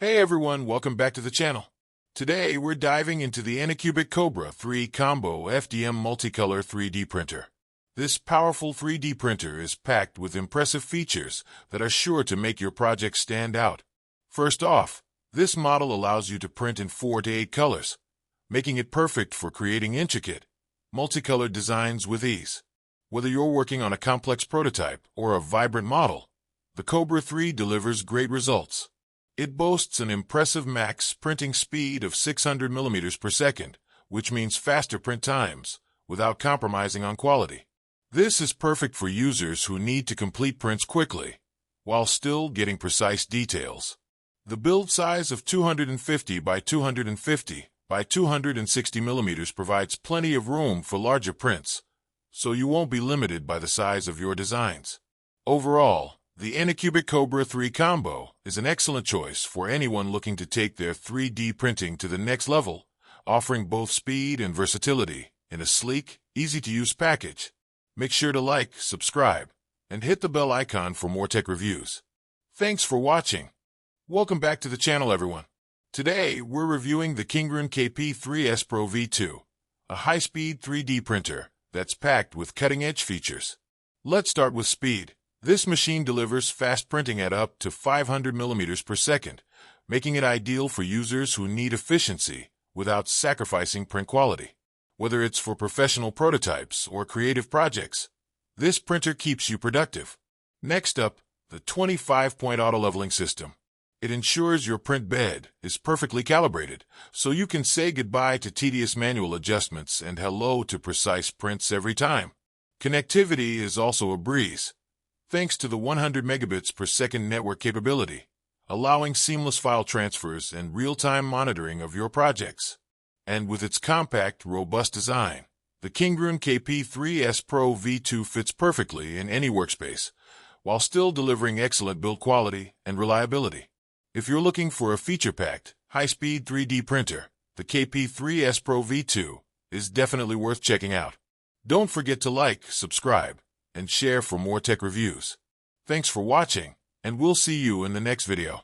Hey everyone, welcome back to the channel. Today we're diving into the ANYCUBIC Kobra 3 Combo FDM Multicolor 3D Printer. This powerful 3D printer is packed with impressive features that are sure to make your project stand out. First off, this model allows you to print in 4 to 8 colors, making it perfect for creating intricate, multicolored designs with ease. Whether you're working on a complex prototype or a vibrant model, the Kobra 3 delivers great results. It boasts an impressive max printing speed of 600 millimeters per second, which means faster print times, without compromising on quality. This is perfect for users who need to complete prints quickly, while still getting precise details. The build size of 250 by 250 by 260 millimeters provides plenty of room for larger prints, so you won't be limited by the size of your designs. Overall, the ANYCUBIC Kobra 3 Combo is an excellent choice for anyone looking to take their 3D printing to the next level, offering both speed and versatility in a sleek, easy-to-use package. Make sure to like, subscribe, and hit the bell icon for more tech reviews. Thanks for watching. Welcome back to the channel, everyone. Today, we're reviewing the KINGROON KP3S Pro V2, a high-speed 3D printer that's packed with cutting-edge features. Let's start with speed. This machine delivers fast printing at up to 500 millimeters per second, making it ideal for users who need efficiency without sacrificing print quality. Whether it's for professional prototypes or creative projects, this printer keeps you productive. Next up, the 25-point auto-leveling system. It ensures your print bed is perfectly calibrated, so you can say goodbye to tedious manual adjustments and hello to precise prints every time. Connectivity is also a breeze, thanks to the 100 megabits per second network capability, allowing seamless file transfers and real-time monitoring of your projects. And with its compact, robust design, the KINGROON KP3S Pro V2 fits perfectly in any workspace, while still delivering excellent build quality and reliability. If you're looking for a feature-packed, high-speed 3D printer, the KP3S Pro V2 is definitely worth checking out. Don't forget to like, subscribe, and share for more tech reviews. Thanks for watching, and we'll see you in the next video.